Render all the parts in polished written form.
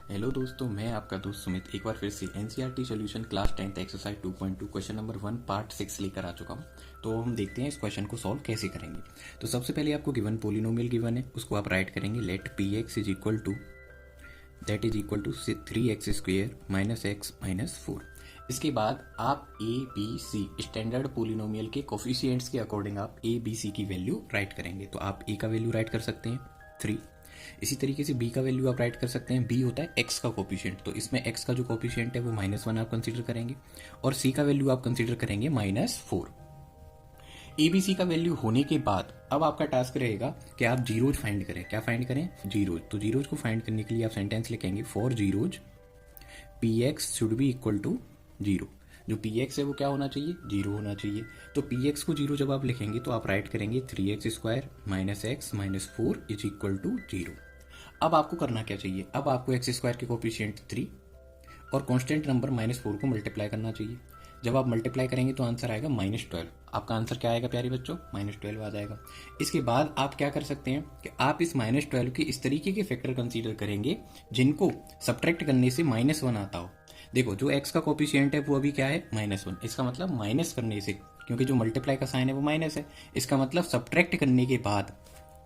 Hello दोस्तों, मैं आपका दोस्त सुमित एक बार फिर से NCERT solution class 10th exercise 2.2 question number 1 part 6 लेकर आ चुका हूँ। तो हम देखते हैं इस क्वेश्चन को सॉल्व कैसे करेंगे। तो सबसे पहले आपको गिवन पोलिनोमियल गिवन है, उसको आप राइट करेंगे let p x is equal to 3x² minus x minus 4। इसके बाद आप a b c standard polynomial के कोफिशिएंट्स के अकॉर्डिंग आप ए बी सी की वैल्यू राइट करेंगे। तो आप ए का वैल्यू राइट कर सकते हैं 3। इसी तरीके से बी का वैल्यू आप राइट कर सकते हैं। बी होता है एक्स का कोफिशिएंट, तो इसमें एक्स का जो कोफिशिएंट है वो -1 आप कंसीडर करेंगे और सी का वैल्यू आप कंसीडर करेंगे -4। एबीसी का वैल्यू होने के बाद अब आपका टास्क रहेगा कि आप जीरोज फाइंड करें। क्या फाइंड करें? जीरोज। तो जीरोज को फाइंड करने के लिए आप सेंटेंस लिखेंगे for zeros p x should be equal to 0। जो पी एक्स है वो क्या होना चाहिए? 0 होना चाहिए। तो पी एक्स को 0 जब आप लिखेंगे तो आप राइट करेंगे 3x² minus x minus 4 is equal to 0। अब आपको करना क्या चाहिए? अब आपको x² के कोफिशिएंट 3 और कांस्टेंट नंबर -4 को मल्टीप्लाई करना चाहिए। जब आप मल्टीप्लाई करेंगे तो आंसर आएगा -12। आपका आंसर क्या आएगा प्यारे बच्चों? -12 आ जाएगा। इसके बाद आप क्या कर सकते हैं कि आप इस -12 के इस तरीके के फैक्टर कंसीडर करेंगे जिनको सब्ट्रैक्ट करने से -1 आता हो। देखो, जो x का कोफिशिएंट है वो अभी क्या है? -1। इसका मतलब माइनस करने से, क्योंकि जो मल्टीप्लाई का साइन है वो माइनस है, इसका मतलब सब्ट्रैक्ट करने के बाद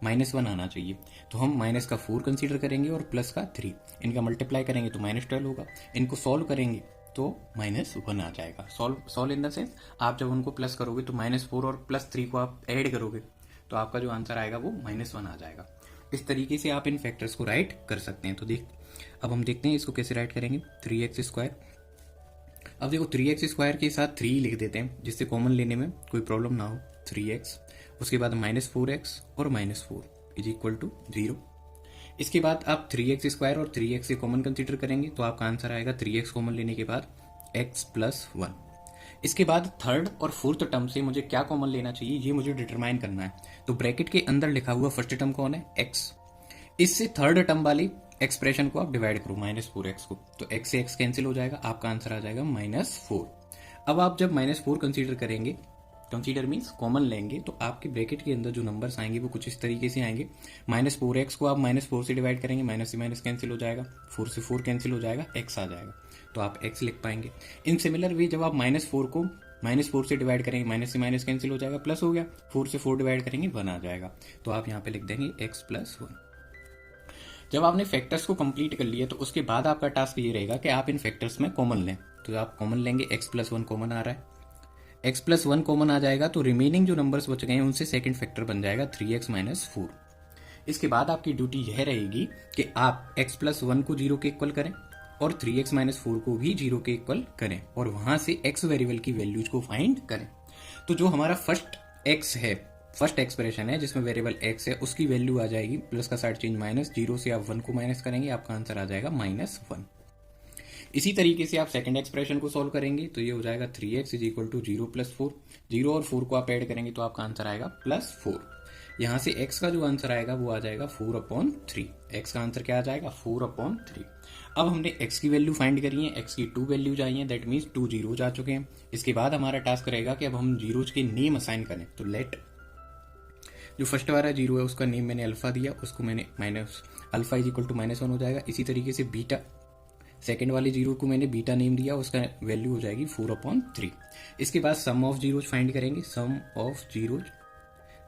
-1 आना चाहिए। तो हम माइनस का 4 कंसीडर करेंगे और प्लस का 3। इनका मल्टीप्लाई करेंगे तो -12 होगा। इनको सॉल्व करेंगे तो -1 आ जाएगा। सॉल्व इन द सेंस आप जब उनको प्लस करोगे तो -4 और +3 को आप ऐड करोगे तो आपका जो आंसर आएगा वो -1 आ जाएगा। इस तरीके से आप इन फैक्टर्स को राइट कर सकते हैं। तो अब हम देखते हैं इसको कैसे राइट करेंगे। 3x²। अब देखो 3x² के साथ 3 लिख देते हैं जिससे कॉमन लेने में कोई प्रॉब्लम ना हो। 3x, उसके बाद -4x और -4 इज इक्वल टू 0। इसके बाद आप 3x² और 3x से कॉमन कंसीडर करेंगे तो आपका आंसर आएगा 3x कॉमन लेने के बाद x+1। इसके बाद थर्ड और फोर्थ टर्म से मुझे क्या कॉमन लेना चाहिए ये मुझे डिटरमाइन करना है। तो ब्रैकेट के अंदर लिखा हुआ फर्स्ट टर्म कौन है? x। इससे थर्ड टर्म वाली एक्सप्रेशन को आप डिवाइड करो -4x को, तो x से x कैंसिल हो जाएगा, आपका आंसर आ जाएगा -4। अब आप जब -4 कंसीडर करेंगे, कंसीडर मीन्स कॉमन लेंगे, तो आपके ब्रैकेट के अंदर जो नंबर्स आएंगे वो कुछ इस तरीके से आएंगे। -4x को आप -4 से डिवाइड करेंगे, माइनस से माइनस कैंसिल हो जाएगा, 4 से 4 कैंसिल हो जाएगा, x आ जाएगा, तो आप x लिख पाएंगे। इन सिमिलर वे जब आप -4 को -4 से डिवाइड करेंगे, माइनस से माइनस कैंसिल हो जाएगा, प्लस हो गया, 4 से 4 डिवाइड करेंगे 1 आ जाएगा, तो आप यहाँ पे लिख देंगे x+1। जब आपने फैक्टर्स को कंप्लीट कर लिया तो उसके बाद आपका टास्क ये रहेगा कि आप इन फैक्टर्स में कॉमन लें। तो आप कॉमन लेंगे, x+1 कॉमन आ रहा है, x+1 कॉमन आ जाएगा तो रिमेनिंग जो नंबर्स बच गए हैं उनसे सेकंड फैक्टर बन जाएगा 3x - 4। इसके बाद आपकी ड्यूटी यह रहेगी कि आप x+1 को 0 के इक्वल करें और 3x - 4 को भी 0 के इक्वल करें और वहां से x वेरिएबल की वैल्यूज को फाइंड करें। तो जो हमारा फर्स्ट एक्सप्रेशन है जिसमें वेरिएबल x है उसकी वैल्यू आ जाएगी, प्लस का साइड चेंज माइनस, 0 से आप 1 को माइनस करेंगे, आपका आंसर आ जाएगा -1। इसी तरीके से आप सेकंड एक्सप्रेशन को सॉल्व करेंगे तो ये हो जाएगा 3x = 0 + 4। 0 और 4 को आप ऐड करेंगे तो आपका आंसर आएगा +4। यहाँ से x का जो आंसर आएगा वो आ जाएगा 4/3। x का आंसर क्या आ जाएगा? 4/3। अब हमने x की वैल्यू फाइंड करी है, x की 2 वैल्यूज आई हैं, दैट मीन्स 2 जीरोज आ चुके हैं। इसके बाद हमारा टास्क रहेगा कि अब हम जीरोज के नेम असाइन करें। तो लेट जो फर्स्ट वाला 0 है उसका नेम मैंने अल्फा दिया, उसको मैंने अल्फा = -1 हो जाएगा। इसी तरीके से बीटा, सेकेंड वाले 0 को मैंने बीटा नेम दिया, उसका वैल्यू हो जाएगी 4/3। इसके बाद सम ऑफ जीरोज फाइंड करेंगे, सम ऑफ जीरोज।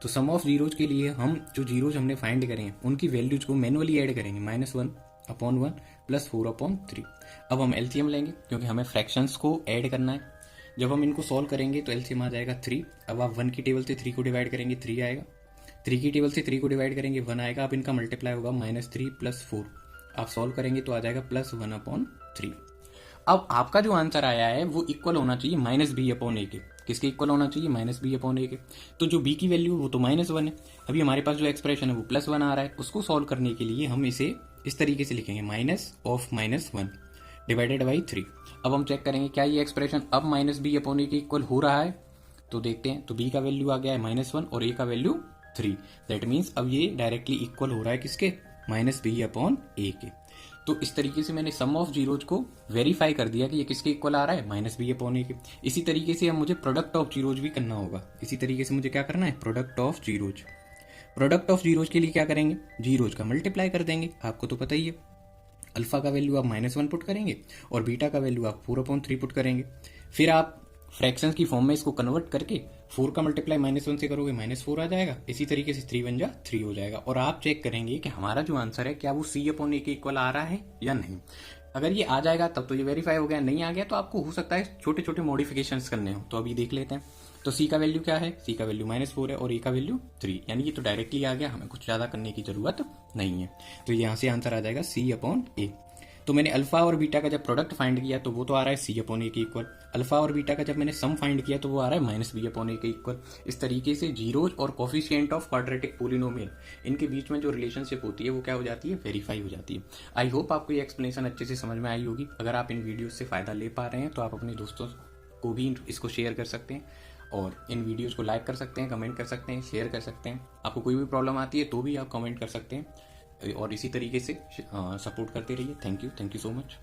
तो सम ऑफ जीरोज के लिए हम जो जीरोज हमने फाइंड करें हैं उनकी वैल्यूज को मैनुअली ऐड करेंगे, -1/1 + 4/3। अब हम एलसीएम लेंगे क्योंकि हमें फ्रैक्शंस को ऐड करना है। जब हम इनको सॉल्व करेंगे तो एलसीएम आ जाएगा 3। अब आप 1 की टेबल से 3 को डिवाइड करेंगे, 3 आएगा। 3 की टेबल से 3 को डिवाइड करेंगे, 1 आएगा। अब इनका मल्टीप्लाई होगा, -3 + 4। आप सॉल्व करेंगे तो आ जाएगा +1/3। अब आपका जो आंसर आया है वो इक्वल होना चाहिए -b/a के। किसके इक्वल होना चाहिए? -b/a के। तो जो b की वैल्यू वो तो -1 है। अभी हमारे पास जो एक्सप्रेशन है वो +1 आ रहा है, उसको सॉल्व करने के लिए हम इसे इस तरीके से लिखेंगे, -(-1) डिवाइडेड बाई 3। अब हम चेक करेंगे क्या ये एक्सप्रेशन अब -b/a के इक्वल हो रहा है। तो देखते हैं, तो b का वैल्यू आ गया है -1 और a का वैल्यू 3। दैट मीन्स अब ये डायरेक्टली इक्वल हो रहा है किसके? -b/a के। तो इस तरीके से मैंने सम ऑफ जीरोज को वेरीफाई कर दिया कि ये किसके इक्वल आ रहा है? -b/a के। इसी तरीके से अब मुझे प्रोडक्ट ऑफ जीरोज भी करना होगा। इसी तरीके से मुझे क्या करना है? Product of zeros. Product of zeros के लिए क्या करेंगे? जीरोज का मल्टीप्लाई कर देंगे, आपको तो पता ही है। अल्फा का वैल्यू आप -1 पुट करेंगे और बीटा का वैल्यू आप 4/3 पुट करेंगे। फिर आप फ्रैक्शंस की फॉर्म में इसको कन्वर्ट करके 4 का मल्टीप्लाई -1 से करोगे -4 आ जाएगा। इसी तरीके से 3 1 जा 3 हो जाएगा और आप चेक करेंगे कि हमारा जो आंसर है क्या वो C/A के इक्वल आ रहा है या नहीं। अगर ये आ जाएगा तब तो ये वेरीफाई हो गया, नहीं आ गया तो आपको हो सकता है छोटे छोटे मॉडिफिकेशंस करने हो। तो अभी देख लेते हैं। तो C का वैल्यू क्या है, C का वैल्यू -4 है और A का वैल्यू 3, यानी ये तो डायरेक्टली आ गया, हमें कुछ ज़्यादा करने की जरूरत नहीं है। तो यहाँ से आंसर आ जाएगा C/A। तो मैंने अल्फा और बीटा का जब प्रोडक्ट फाइंड किया तो वो तो आ रहा है C/A के इक्वल। अल्फा और बीटा का जब मैंने सम फाइंड किया तो वो आ रहा है -B/A के इक्वल। इस तरीके से जीरोज और कोफिशिएंट ऑफ क्वाड्रेटिक पोलिनोमियल इनके बीच में जो रिलेशनशिप होती है वो क्या हो जाती है, वेरीफाई हो जाती है। आई होप आपको ये एक्सप्लेनेशन अच्छे से समझ में आई होगी। अगर आप इन वीडियो से फ़ायदा ले पा रहे हैं तो आप अपने दोस्तों को भी इसको शेयर कर सकते हैं और इन वीडियोज़ को लाइक कर सकते हैं, कमेंट कर सकते हैं, शेयर कर सकते हैं। आपको कोई भी प्रॉब्लम आती है तो भी आप कमेंट कर सकते हैं और इसी तरीके से सपोर्ट करते रहिए। Thank you so much.